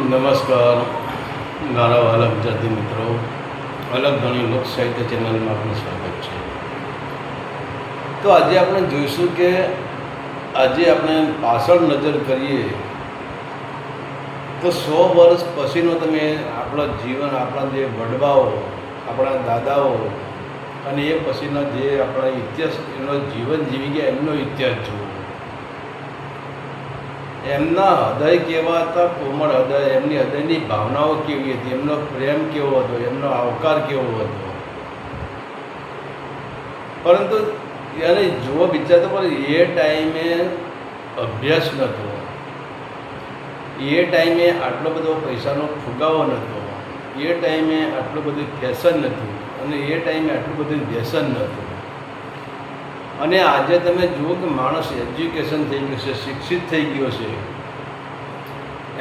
નમસ્કાર મારા વાલા ગુજરાતી મિત્રો, અલગ ધણી લોક સાહિત્ય ચેનલમાં આપનું સ્વાગત છે. તો આજે આપણે જોઈશું કે આજે આપણે પાછળ નજર કરીએ તો 100 વર્ષ પછીનો તમે આપણા જીવન, આપણા જે વડવાઓ, આપણા દાદાઓ અને એ પછીના જે આપણા ઇતિહાસ, એનો જીવન જીવી ગયા એમનો ઇતિહાસ જુઓ. એમના હૃદય કેવા હતા, કોમળ હૃદય, એમની હૃદયની ભાવનાઓ કેવી હતી, એમનો પ્રેમ કેવો હતો, એમનો આવકાર કેવો હતો. પરંતુ એને જુઓ વિચારતો પણ એ ટાઈમે અભ્યાસ નહોતો, એ ટાઈમે આટલો બધો પૈસાનો ફુગાવો નહોતો, એ ટાઈમે આટલું બધું ફેશન નહોતું અને એ ટાઈમે આટલું બધું વ્યસન નહોતું. અને આજે તમે જુઓ કે માણસ એજ્યુકેશન થઈ ગયું છે, શિક્ષિત થઈ ગયો છે,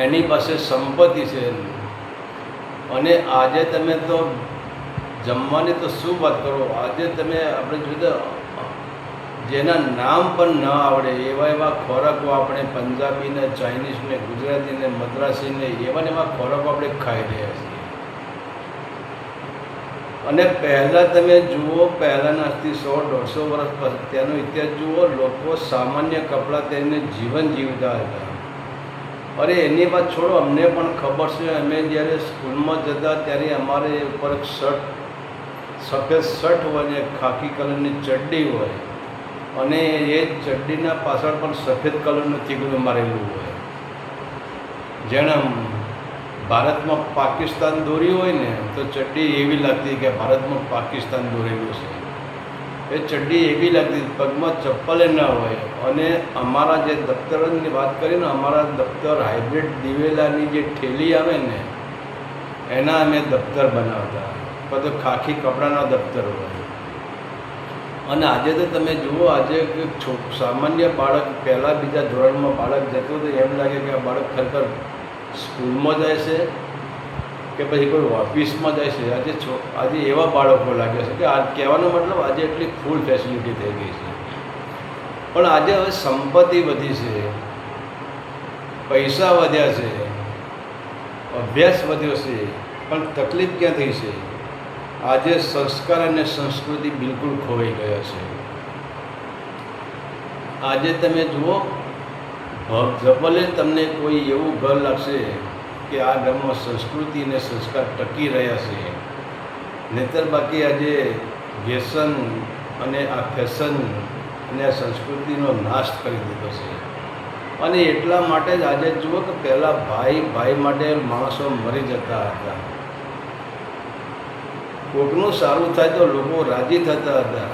એની પાસે સંપત્તિ છે, અને આજે તમે તો જમવાની તો શું વાત કરો. આજે તમે આપણે જોઈએ જેના નામ પણ ન આવડે એવા એવા ખોરાકો આપણે પંજાબીને, ચાઇનીઝને, ગુજરાતીને, મદ્રાસીને એવા ખોરાકો આપણે ખાઈ રહ્યા છીએ. અને પહેલાં તમે જુઓ, પહેલાંના આજથી 100-150 વર્ષ પછી ત્યાંનો ઇતિહાસ જુઓ, લોકો સામાન્ય કપડાં પહેરીને જીવન જીવતા હતા. અરે એની વાત છોડો, અમને પણ ખબર છે. અમે જ્યારે સ્કૂલમાં જતા ત્યારે અમારે ઉપર એક શર્ટ, સફેદ શર્ટ હોય ને ખાકી કલરની ચડ્ડી હોય, અને એ ચડ્ડીના પાછળ પણ સફેદ કલરનું થીગડું મારેલું હોય. જેણે ભારતમાં પાકિસ્તાન દોર્યું હોય ને તો ચડ્ડી એવી લાગતી કે ભારતમાં પાકિસ્તાન દોરેલું છે. એ ચડ્ડી એવી લાગતી, પગમાં ચપ્પલે ન હોય. અને અમારા જે દફતરની વાત કરીએ ને, અમારા દફતર હાઇબ્રિડ દિવેલાની જે ઠેલી આવે ને એના અમે દફતર બનાવતા, બધું ખાખી કપડાના દફતર હોય. અને આજે તો તમે જુઓ, આજે સામાન્ય બાળક, પહેલાં બીજા ધોરણમાં બાળક જતું તો એમ લાગે કે આ બાળક ખરેખર સ્કૂલમાં જાય છે કે પછી કોઈ ઓફિસમાં જાય છે. આજે એવા બાળકો લાગે છે કે આ કહેવાનો મતલબ આજે એટલી ફૂલ ફેસિલિટી થઈ ગઈ છે. પણ આજે હવે સંપત્તિ વધી છે, પૈસા વધ્યા છે, અભ્યાસ વધ્યો છે, પણ તકલીફ ક્યાં થઈ છે? આજે સંસ્કાર અને સંસ્કૃતિ બિલકુલ ખોવાઈ ગયા છે. આજે તમે જુઓ, ભલે તમને કોઈ એવું ઘર લાગશે કે આ ઘરમાં સંસ્કૃતિ અને સંસ્કાર ટકી રહ્યા છે, નહીંતર બાકી આજે વ્યસન અને આ ફેશન અને આ સંસ્કૃતિનો નાશ કરી દીધો છે. અને એટલા માટે જ આજે જુઓ કે પહેલાં ભાઈ માટે માણસો મરી જતા હતા. કોઈકનું સારું થાય તો લોકો રાજી થતા હતા.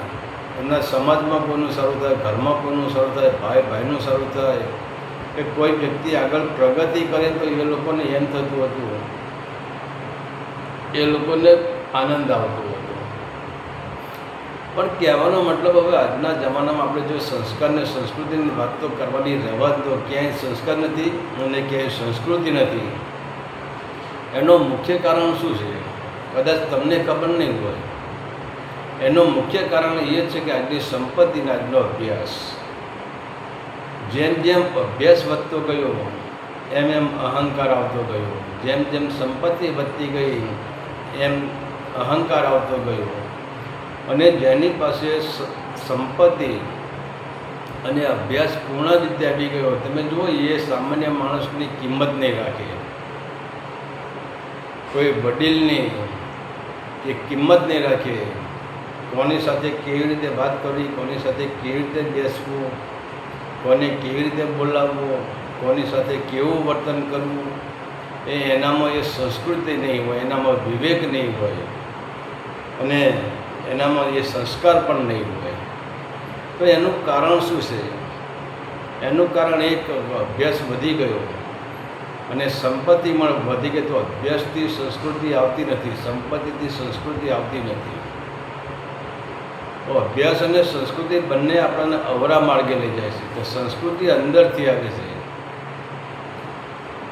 એમના સમાજમાં કોઈનું સારું થાય, ઘરમાં કોઈનું સારું થાય, ભાઈનું સારું થાય, કે કોઈ વ્યક્તિ આગળ પ્રગતિ કરે તો એ લોકોને એમ થતું હતું, એ લોકોને આનંદ આવતો હતો. પણ કહેવાનો મતલબ હવે આજના જમાનામાં આપણે જો સંસ્કાર અને સંસ્કૃતિની વાત તો કરવાની રહેવા દો. ક્યાંય સંસ્કાર નથી અને ક્યાંય સંસ્કૃતિ નથી. એનું મુખ્ય કારણ શું છે? કદાચ તમને ખબર નહીં હોય. એનું મુખ્ય કારણ એ છે કે આજની સંપત્તિનો આજનો અભ્યાસ. જેમ જેમ અભ્યાસ વધતો ગયો એમ એમ અહંકાર આવતો ગયો. જેમ જેમ સંપત્તિ વધતી ગઈ એમ અહંકાર આવતો ગયો. અને જેની પાસે સંપત્તિ અને અભ્યાસ પૂર્ણ રીતે આવી ગયો, તમે જુઓ, એ સામાન્ય માણસની કિંમત નહીં રાખે. કોઈ વડીલની એ કિંમત નહીં રાખે. કોની સાથે કેવી રીતે વાત કરવી, કોની સાથે કેવી રીતે બેસવું, કોને કેવી રીતે બોલાવવું, કોની સાથે કેવું વર્તન કરવું, એનામાં એ સંસ્કૃતિ નહીં હોય, એનામાં વિવેક નહીં હોય, અને એનામાં એ સંસ્કાર પણ નહીં હોય. તો એનું કારણ શું છે? એનું કારણ એક, અભ્યાસ વધી ગયો અને સંપત્તિમાં વધી ગઈ. તો અભ્યાસથી સંસ્કૃતિ આવતી નથી, સંપત્તિથી સંસ્કૃતિ આવતી નથી. તો અભ્યાસ અને સંસ્કૃતિ બંને આપણને અવરા માર્ગે લઈ જાય છે. તો સંસ્કૃતિ અંદરથી આવે છે.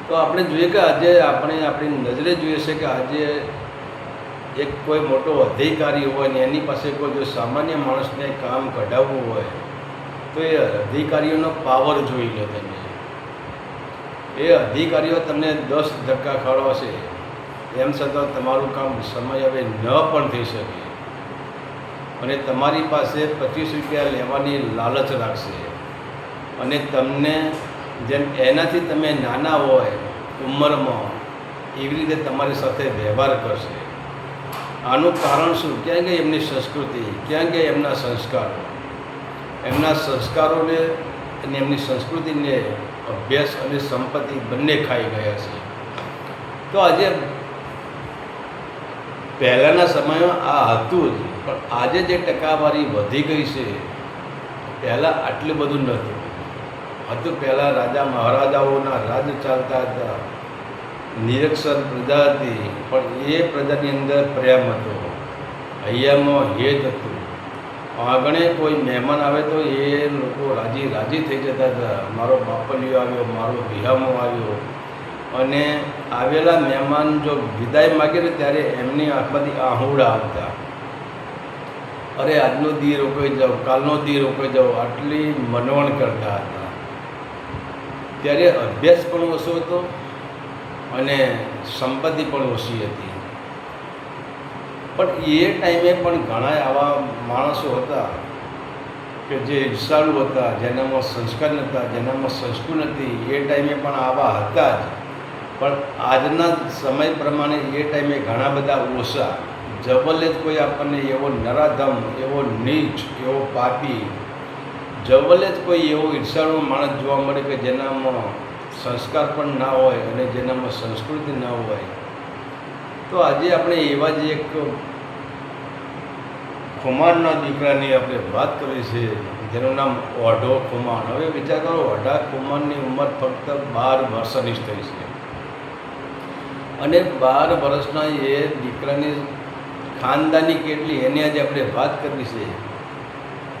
તો આપણે જોઈએ કે આજે આપણે આપણી નજરે જોઈએ છે કે આજે એક કોઈ મોટો અધિકારી હોય ને એની પાસે કોઈ જો સામાન્ય માણસને કામ કઢાવવું હોય તો એ અધિકારીઓનો પાવર જોઈ લો તમે. એ અધિકારીઓ તમને 10 ધક્કા ખવડાવશે, એમ છતાં તમારું કામ સમય હવે ન પણ થઈ શકે અને તમારી પાસે 25 રૂપિયા લેવાની લાલચ રાખશે અને તમને જેમ એનાથી તમે નાના હોય ઉંમરમાં એવી રીતે તમારી સાથે વ્યવહાર કરશે. આનું કારણ શું? ક્યાં ગયા એમની સંસ્કૃતિ, ક્યાં ગયા એમના સંસ્કારો? એમના સંસ્કારોને અને એમની સંસ્કૃતિને અભ્યાસ અને સંપત્તિ બંને ખાઈ ગયા છે. તો આજે પહેલાંના સમયમાં આ હતું જ, પણ આજે જે ટકાવારી વધી ગઈ છે, પહેલાં આટલું બધું નહોતું. પહેલાં રાજા મહારાજાઓના રાજ ચાલતા હતા, નિરક્ષર પ્રજા હતી, પણ એ પ્રજાની અંદર પ્રેમ હતો, હૈયામાં હેત હતું. આંગણે કોઈ મહેમાન આવે તો એ લોકો રાજી થઈ જતા હતા, મારો બાપલિયો આવ્યો, મારો વિહામો આવ્યો. અને આવેલા મહેમાન જો વિદાય માગે ને ત્યારે એમની આંખમાંથી આહુડા આવતા, અરે આજનો દી રોકાઈ જાઓ, કાલનો દી રોકાઈ જાઓ, આટલી મનવણ કરતા હતા. ત્યારે અભ્યાસ પણ ઓછો હતો અને સંપત્તિ પણ ઓછી હતી. પણ એ ટાઈમે પણ ઘણા આવા માણસો હતા કે જે ઈર્ષાળુ હતા, જેનામાં સંસ્કાર નહોતા, જેનામાં સંસ્કૃતિ નથી. એ ટાઈમે પણ આવા હતા જ, પણ આજના સમય પ્રમાણે એ ટાઈમે ઘણા બધા ઓછા. જબલે જ કોઈ આપણને એવો નરાધમ, એવો નીચ, એવો પાપી, જબલે જ કોઈ એવો ઈર્ષાળુ માણસ જોવા મળે કે જેનામાં સંસ્કાર પણ ના હોય અને જેનામાં સંસ્કૃતિ ન હોય. તો આજે આપણે એવા જ એક ખુમાણના દીકરાની આપણે વાત કરી છે, જેનું નામ ઓઢો ખુમાણ. હવે વિચાર કરો, ઓઢા ખુમાણની ઉંમર ફક્ત 12 વર્ષની જ થઈ છે અને 12 વર્ષના એ દીકરાની ખાનદાની કેટલી એની આજે આપણે વાત કરવી છે.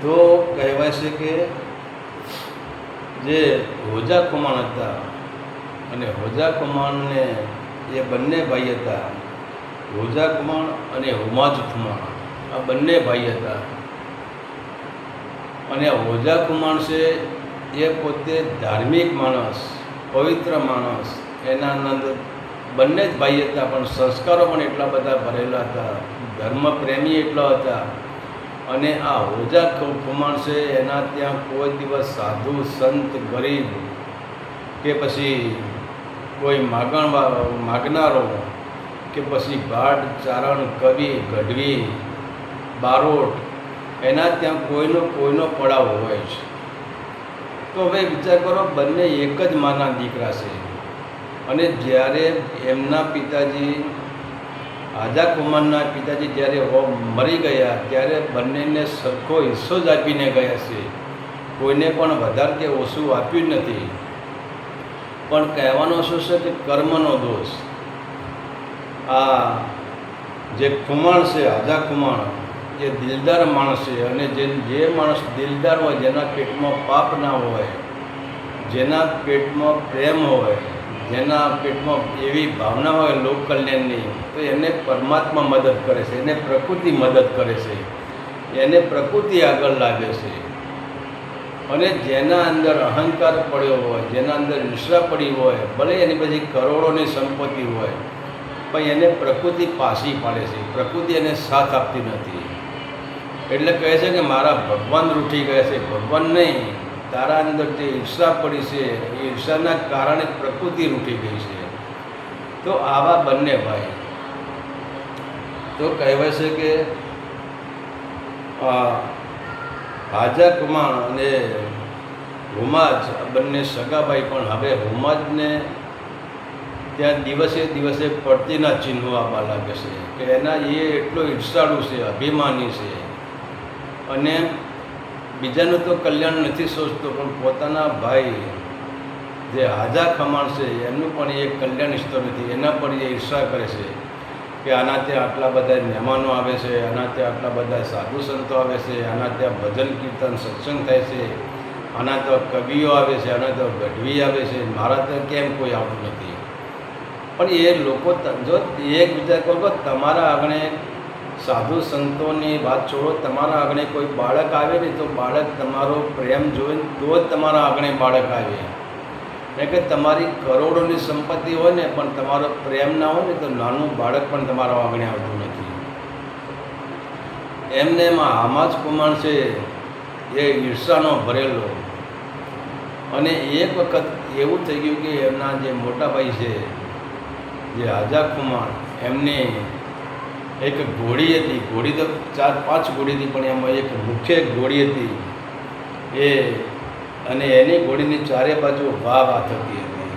તો કહેવાય છે કે જે હોજા ખુમાણ હતા અને હોજા ખુમાણને એ બંને ભાઈ હતા, હોજા ખુમાણ અને હુમાજ ખુમાણ, આ બંને ભાઈ હતા. અને હોજા ખુમાણ છે એ પોતે ધાર્મિક માણસ, પવિત્ર માણસ, એના આનંદ બંને જ ભાઈ હતા, પણ સંસ્કારો પણ એટલા બધા ભરેલા હતા, ધર્મપ્રેમી એટલા હતા. અને આ હોજા ખુમાણ છે એના ત્યાં કોઈ દિવસ સાધુ સંત ગરીબ કે પછી કોઈ માગનારો કે પછી ભાટ ચારણ કવિ ગઢવી બારોટ, એના ત્યાં કોઈનો પડાવ હોય છે. તો હવે વિચાર કરો, બંને એક જ માના દીકરા છે. અને જ્યારે એમના પિતાજી આજા કુમારના પિતાજી જ્યારે મરી ગયા ત્યારે બંનેને સરખો હિસ્સો જ આપીને ગયા છે, કોઈને પણ વધારે કે ઓછું આપ્યું જ નથી. પણ કહેવાનો શું છે કે કર્મનો દોષ. આ જે ખુમાણ છે, આજા ખુમાણ, એ દિલદાર માણસ છે. અને જે માણસ દિલદાર હોય, જેના પેટમાં પાપ ના હોય, જેના પેટમાં પ્રેમ હોય, જેના પેટમાં એવી ભાવના હોય લોક કલ્યાણની, તો એને પરમાત્મા મદદ કરે છે, એને પ્રકૃતિ મદદ કરે છે, એને પ્રકૃતિ આગળ લાગે છે. અને જેના અંદર અહંકાર પડ્યો હોય, જેના અંદર ઈર્ષા પડી હોય, ભલે એની પછી કરોડોની સંપત્તિ હોય, પણ એને પ્રકૃતિ પાછી પાડે છે, પ્રકૃતિ એને સાથ આપતી નથી. એટલે કહે છે કે મારા ભગવાન રૂઠી ગયા છે. ભગવાન નહીં, તારા અંદર જે ઈર્ષા પડી છે એ ઈર્ષાના કારણે પ્રકૃતિ રૂઠી ગઈ છે. તો આવા બંને ભાઈ, તો કહેવાય છે કે આજા કુમાણ અને હુમાજ બંને સગાભાઈ, પણ હવે હુમાજને ત્યાં દિવસે દિવસે પડતીના ચિહ્નો આવવા લાગે છે કે એના એ એટલો ઈર્ષાળુ છે, અભિમાની છે અને બીજાનું તો કલ્યાણ નથી સોચતો, પણ પોતાના ભાઈ જે આજા ખમાણ છે એમનું પણ એ કલ્યાણ ઈચ્છતો નથી. એના પર એ ઈર્ષા કરે છે કે આના ત્યાં આટલા બધા મહેમાનો આવે છે, આના ત્યાં આટલા બધા સાધુ સંતો આવે છે, આના ત્યાં ભજન કીર્તન સત્સંગ થાય છે, આના તો કવિઓ આવે છે, આના તો ગઢવી આવે છે, મારા ત્યાં કેમ કોઈ આવતું નથી. પણ એ લોકો જો એક વિચાર કરો, તમારા આંગણે સાધુ સંતોની વાત છોડો, તમારા આંગણે કોઈ બાળક આવે ને તો બાળક તમારો પ્રેમ જોઈને તો જ તમારા આંગણે બાળક આવે. કારણ કે તમારી કરોડોની સંપત્તિ હોય ને પણ તમારો પ્રેમ ના હોય ને તો નાનું બાળક પણ તમારા આંગણે આવતું નથી. એમને એમાં હામાજ કુમાર છે એ ઈર્ષાનો ભરેલો, અને એક વખત એવું થઈ ગયું કે એમના જે મોટા ભાઈ છે જે આઝા કુમાર, એમને એક ઘોડી હતી. ઘોડી તો 4-5 ઘોડી હતી, પણ એમાં એક મુખ્ય ઘોડી હતી એ, અને એની ઘોડીની ચારે બાજુ વાહ થતી હતી.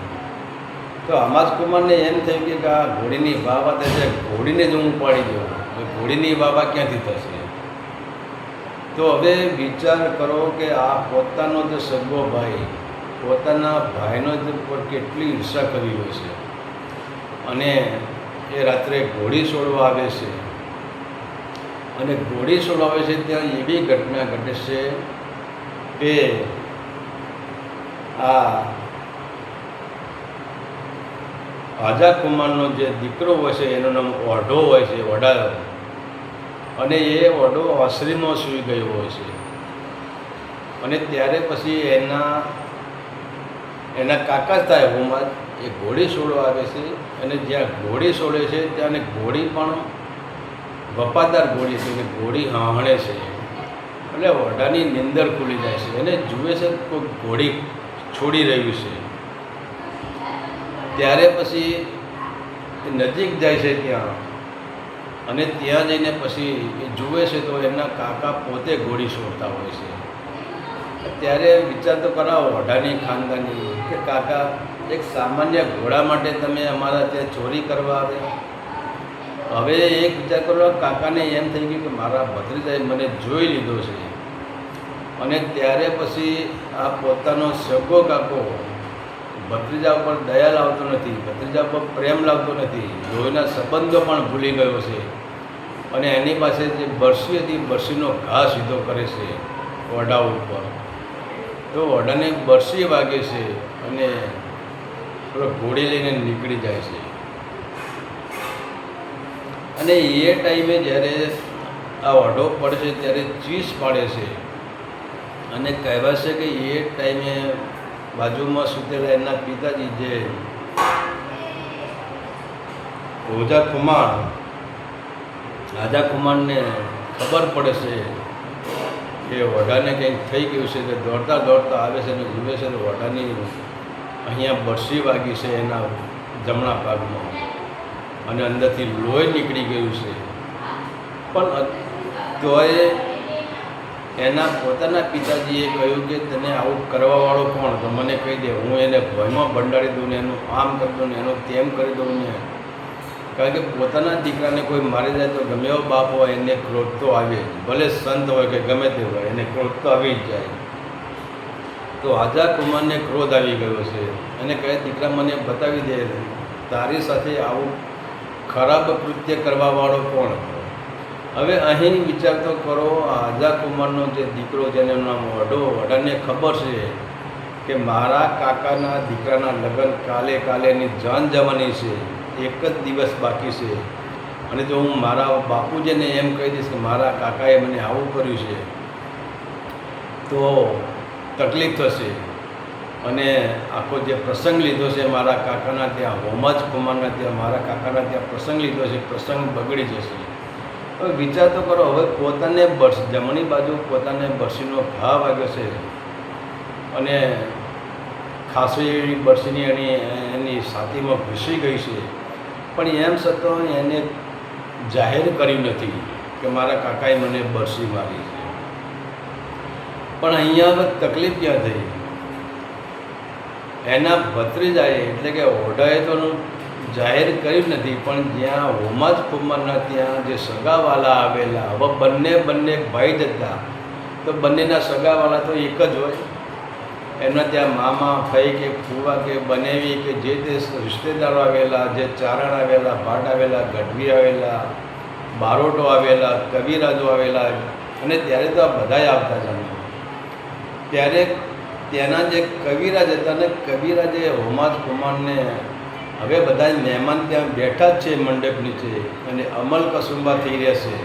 તો હમાજ કુમારને એમ થયું કે આ ઘોડીની વાહ થશે, ઘોડીને જ હું ઉપાડી દઉં, ઘોડીની વાહ ક્યાંથી થશે? તો હવે વિચાર કરો કે આ પોતાનો જે સગો ભાઈ, પોતાના ભાઈનો જ પર કેટલી ઈર્ષા કરી હોય છે, અને એ રાત્રે ઘોડી છોડવા આવે છે. અને ઘોડી છોડવા આવે છે ત્યાં એવી ઘટના ઘટે છે કે આ આઝા કુમારનો જે દીકરો હોય છે એનું નામ ઓઢો હોય છે, ઓઢા, અને એ ઓઢો આશ્રમમાં સૂઈ ગયો હોય છે. અને ત્યારે પછી એના કાકા થાય હોમાજ એ ઘોડી છોડવા આવે છે, અને જ્યાં ઘોડી છોડે છે ત્યાં ઘોડી પણ વફાદાર ઘોડી છે, ઘોડી હાહણે છે. એટલે ઓઢાની નિંદર ખુલી જાય છે, અને જુએ છે કોઈ ઘોડી છોડી રહ્યું છે. ત્યારે પછી નજીક જાય છે ત્યાં, અને ત્યાં જઈને પછી એ જુએ છે તો એમના કાકા પોતે ઘોડી છોડતા હોય છે. ત્યારે વિચાર તો કરાવો ઓઢાની ખાનદાની કે કાકા, એક સામાન્ય ઘોડા માટે તમે અમારા ત્યાં ચોરી કરવા આવ્યા? હવે એક વિચાર કરો, કાકાને એમ થઈ ગયું કે મારા ભત્રીજાએ મને જોઈ લીધો છે. અને ત્યારે પછી આ પોતાનો સગો કાકો ભત્રીજા ઉપર દયા લાવતો નથી, ભત્રીજા ઉપર પ્રેમ લાવતો નથી, લોહીના સંબંધો પણ ભૂલી ગયો છે. અને એની પાસે જે બરસી હતી, બરસીનો ઘા સીધો કરે છે ઓઢા ઉપર. તો ઓઢાને બરસી વાગે છે, અને ઘોડી લઈને નીકળી જાય છે. અને એ ટાઈમે જ્યારે આ ઓઢો પડશે ત્યારે ચીસ પાડે છે, અને કહેવાય છે કે એ ટાઈમે બાજુમાં સૂતેલા એના પિતાજી જે આઝા કુમારને ખબર પડે છે કે ઓઢાને કંઈક થઈ ગયું છે, તો દોડતા દોડતા આવે છે અને જુએ છે તો ઓઢાની અહીંયા બરસી વાગી છે એના જમણા ભાગમાં, અને અંદરથી લોહી નીકળી ગયું છે. પણ તોય એના પોતાના પિતાજીએ કહ્યું કે તને આવું કરવાવાળો કોણ? તો મને કહી દે, હું એને ભયમાં બંધાડી દઉં ને એનું આમ કરી દઉં ને એનું તેમ કરી દઉં ને. કારણ કે પોતાના દીકરાને કોઈ મારી જાય તો ગમે એવો બાપ હોય એને ક્રોધ તો આવે જ, ભલે સંત હોય કે ગમે તે હોય, એને ક્રોધ તો આવી જ જાય. તો આઝા કુમારને ક્રોધ આવી ગયો છે, અને કહે દીકરા મને બતાવી દે તારી સાથે આવું ખરાબ કૃત્ય કરવાવાળો કોણ? હવે અહીં વિચાર તો કરો, આઝા કુમારનો જે દીકરો જેનું નામ ઓઢાને ખબર છે કે મારા કાકાના દીકરાના લગ્ન કાલેની જાન જવાની છે, એક જ દિવસ બાકી છે, અને જો હું મારા બાપુજીને એમ કહી દઈશ કે મારા કાકાએ મને આવું કર્યું છે તો તકલીફ થશે. અને આખો જે પ્રસંગ લીધો છે મારા કાકાના ત્યાં, હોમાજ કુમારના ત્યાં, મારા કાકાના ત્યાં પ્રસંગ લીધો છે, પ્રસંગ બગડી જશે. હવે વિચાર તો કરો, હવે પોતાને જમણી બાજુ પોતાને બરસીનો ઘા વાગ્યો છે, અને ખાસી એવી બરસીની એની છાતીમાં ઘૂસી ગઈ છે, પણ એમ છતાં એને જાહેર કર્યું નથી કે મારા કાકાએ મને બરસી મારી છે. પણ અહીંયા હવે તકલીફ ક્યાં થઈ? એના ભત્રીજાએ એટલે કે ઓઢાએ તો જાહેર કર્યું નથી, પણ જ્યાં હોમાજ કુમારના ત્યાં જે સગાવાલા આવેલા, હવે બંને ભાઈ જ હતા, તો બંનેના સગાવાલા તો એક જ હોય. એમના ત્યાં મામા, ફઈ કે ફૂવા કે બનેવી કે જે તે રિશ્તેદારો આવેલા, જે ચારણ આવેલા, ભાટ આવેલા, ગઢવી આવેલા, બારોટો આવેલા, કવિરાજો આવેલા, અને ત્યારે તો આ બધાય આવતા જ. ત્યારે ત્યાંના જે કવિરાજ હતા ને, કવિરાજે હોમાજ કુમારને હવે બધા મહેમાન ત્યાં બેઠા જ છે મંડપ નીચે, અને અમલ કસુંબા થઈ રહ્યા છે.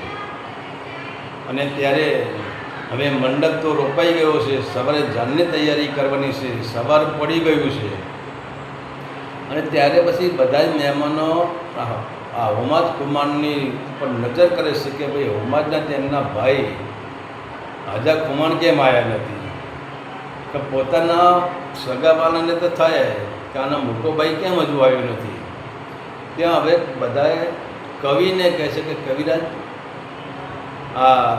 અને ત્યારે હવે મંડપ તો રોપાઈ ગયો છે, સવારે જાનની તૈયારી કરવાની છે, સવાર પડી ગયું છે, અને ત્યારે પછી બધા જ મહેમાનો આ હોમાજ કુમારની પર નજર કરે છે કે ભાઈ હોમાજના તેમના ભાઈ આજા કુમાર કેમ આવ્યા નથી, કે પોતાના સગાવાલાને તો થાય કે આનો મોટો ભાઈ કેમ હજુ આવ્યો નથી. ત્યાં હવે બધાએ કવિને કહે છે કે કવિરાજ આ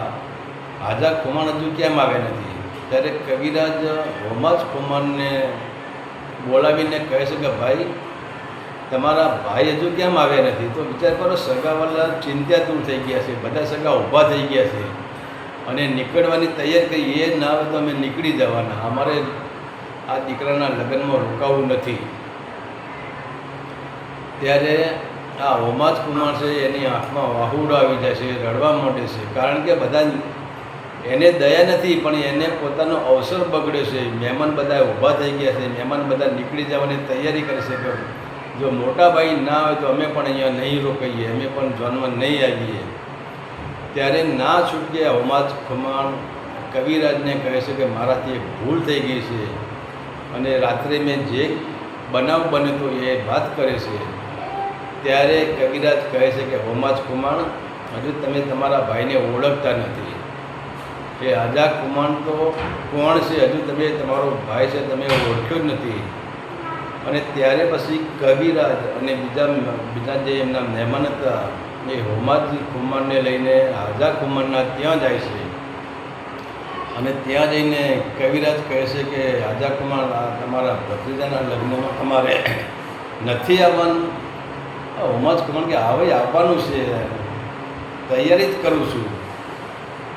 આજા કુમાર હજુ કેમ આવ્યા નથી. ત્યારે કવિરાજ હોમાજ કુમારને બોલાવીને કહે છે કે ભાઈ તમારા ભાઈ હજુ કેમ આવ્યા નથી. તો વિચાર કરો, સગાવાલા ચિંતાતુર થઈ ગયા છે, બધા સગા ઊભા થઈ ગયા છે અને નીકળવાની તૈયાર કરી. એ ના આવે તો અમે નીકળી જવાના, અમારે આ દીકરાના લગ્નમાં રોકાવું નથી. ત્યારે આ હોમાજ કુમાર છે એની આંખમાં વાહુડો આવી જાય છે, રડવા માંડે છે. કારણ કે બધા એને દયા નથી, પણ એને પોતાનો અવસર બગડ્યો છે. મહેમાન બધા ઊભા થઈ ગયા છે, મહેમાન બધા નીકળી જવાની તૈયારી કરે છે કે જો મોટા ભાઈ ના આવે તો અમે પણ અહીંયા નહીં રોકાઈએ, અમે પણ જોનમાં નહીં આવીએ. ત્યારે ના છૂટકે હોમાજ કુમાર કવિરાજને કહે છે કે મારાથી એક ભૂલ થઈ ગઈ છે અને રાત્રે મેં જે બનાવ બન્યો હતો એ વાત કરે છે. ત્યારે કવિરાજ કહે છે કે હોમાજ કુમાર હજુ તમે તમારા ભાઈને ઓળખતા નથી. એ આજા કુમાર તો કોણ છે હજુ તમે તમારો ભાઈ છે તમે ઓળખ્યો જ નથી. અને ત્યારે પછી કવિરાજ અને બીજા જે એમના મહેમાન હતા એ હોમાજ કુમારને લઈને આજા કુમારના ત્યાં જાય છે. અને ત્યાં જઈને કવિરાજ કહે છે કે આજા કુમાર તમારા ભત્રીજાના લગ્નમાં તમારે નથી આવવાનું. હોમાજ કુમાર કે આવે આવવાનું છે, તૈયારી જ કરું છું,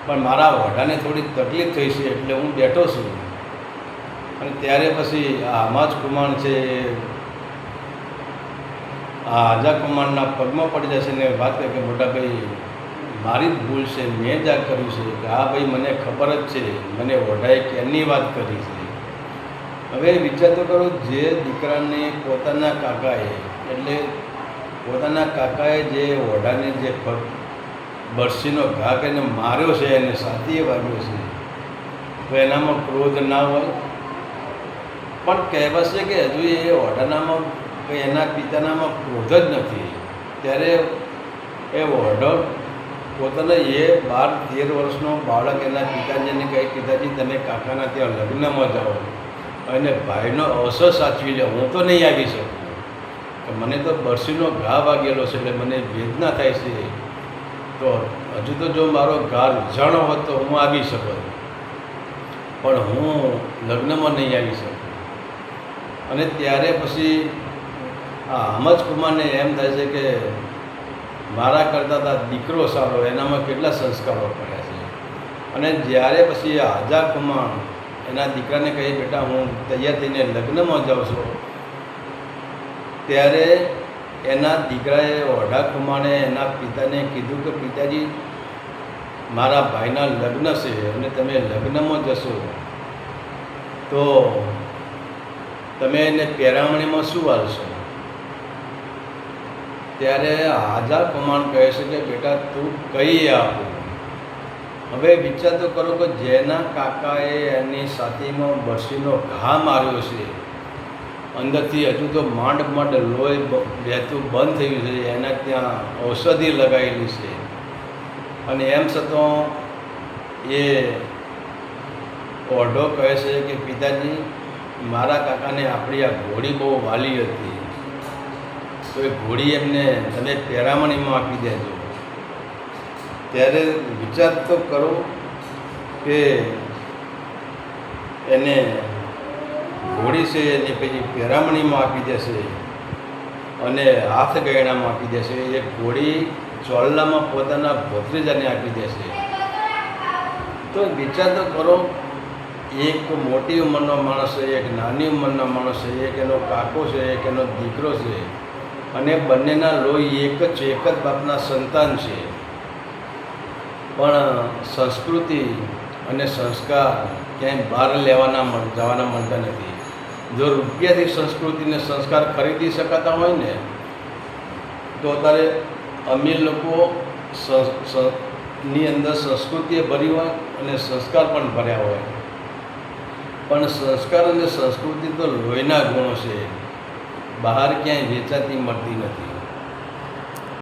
પણ મારા વઢાને થોડી તકલીફ થઈ છે એટલે હું બેઠો છું. અને ત્યારે પછી આ હોમાજ કુમાર છે આ આજા કુમારના પગમાં પડી જશે ને વાત કરે કે મોટા ભાઈ મારી જ ભૂલ છે, મેં જ આ કર્યું છે. કે હા ભાઈ મને ખબર જ છે, મને વઢાએ ક્યારની વાત કરી છે. હવે વિચાર તો કરો, જે દીકરાને પોતાના કાકાએ એટલે પોતાના કાકાએ જે વઢાને જે બરસીનો ઘા કરીને માર્યો છે એને સાતીએ વાગ્યો છે, તો એનામાં ક્રોધ ના હોય. પણ કહેવાશે કે હજુ એ વઢાનામાં એના પિતાનામાં ક્રોધ જ નથી. ત્યારે એ વઢો પોતાના એ 12-13 વર્ષનો બાળક એના પિતાજીને કહે પિતાજી તમે કાકાના ત્યાં લગ્નમાં જાઓ અને ભાઈનો અવસર સાચવી લે, હું તો નહીં આવી શકું, કે મને તો બરસીનો ઘા વાગેલો છે એટલે મને વેદના થાય છે. તો હજુ તો જો મારો ઘા રૂઝાણો હોત તો હું આવી શકું, પણ હું લગ્નમાં નહીં આવી શકું. અને ત્યારે પછી આ હોમાજ કુમારને એમ થાય છે કે મારા કરતાં તો દીકરો સારો, એનામાં કેટલા સંસ્કારો પડ્યા છે. અને જ્યારે પછી આજા કુમાર એના દીકરાને કહે બેટા હું તૈયાર થઈને લગ્નમાં જાઉં છું, ત્યારે એના દીકરાએ વઢા કુમારે એના પિતાને કીધું કે પિતાજી મારા ભાઈના લગ્ન છે અને તમે લગ્નમાં જશો તો તમે એને પહેરામણીમાં શું આલશો. ત્યારે આજા કુમાર કહે છે કે બેટા તું કહી આપું. હવે વિચાર તો કરો કે જેના કાકાએ એની સાથીમાં બરસીનો ઘા માર્યો છે, અંદરથી હજુ તો માંડ લોહી વહેતું બંધ થયું છે, એના ત્યાં ઔષધિ લગાવેલી છે, અને એમ છતાં એ ઓઢો કહે છે કે પિતાજી મારા કાકાને આપણી આ ઘોડી બહુ વાલી હતી, તો એ ઘોડી એમને તમે પહેરામણીમાં આપી દેજો. ત્યારે વિચાર તો કરો કે એને ઘોડી છે એની પછી પહેરામણીમાં આપી દેશે અને હાથ ગયણામાં આપી દેશે. એ ઘોડી ચોલ્લામાં પોતાના ભત્રીજાને આપી દેશે. તો વિચાર તો કરો, એક મોટી ઉંમરનો માણસ છે, એક નાની ઉંમરનો માણસ છે, એક એનો કાકો છે, એક એનો દીકરો છે, અને બંનેના લોહી એક જ બાપના સંતાન છે. પણ સંસ્કૃતિ અને સંસ્કાર ક્યાંય બહાર જવાના મળતા નથી. જો રૂપિયાથી સંસ્કૃતિને સંસ્કાર ખરીદી શકાતા હોય ને તો અત્યારે અમીર લોકો ની અંદર સંસ્કૃતિએ ભરી હોય અને સંસ્કાર પણ ભર્યા હોય. પણ સંસ્કાર અને સંસ્કૃતિ તો લોહીના ગુણો છે, બહાર ક્યાંય વેચાતી મળતી નથી.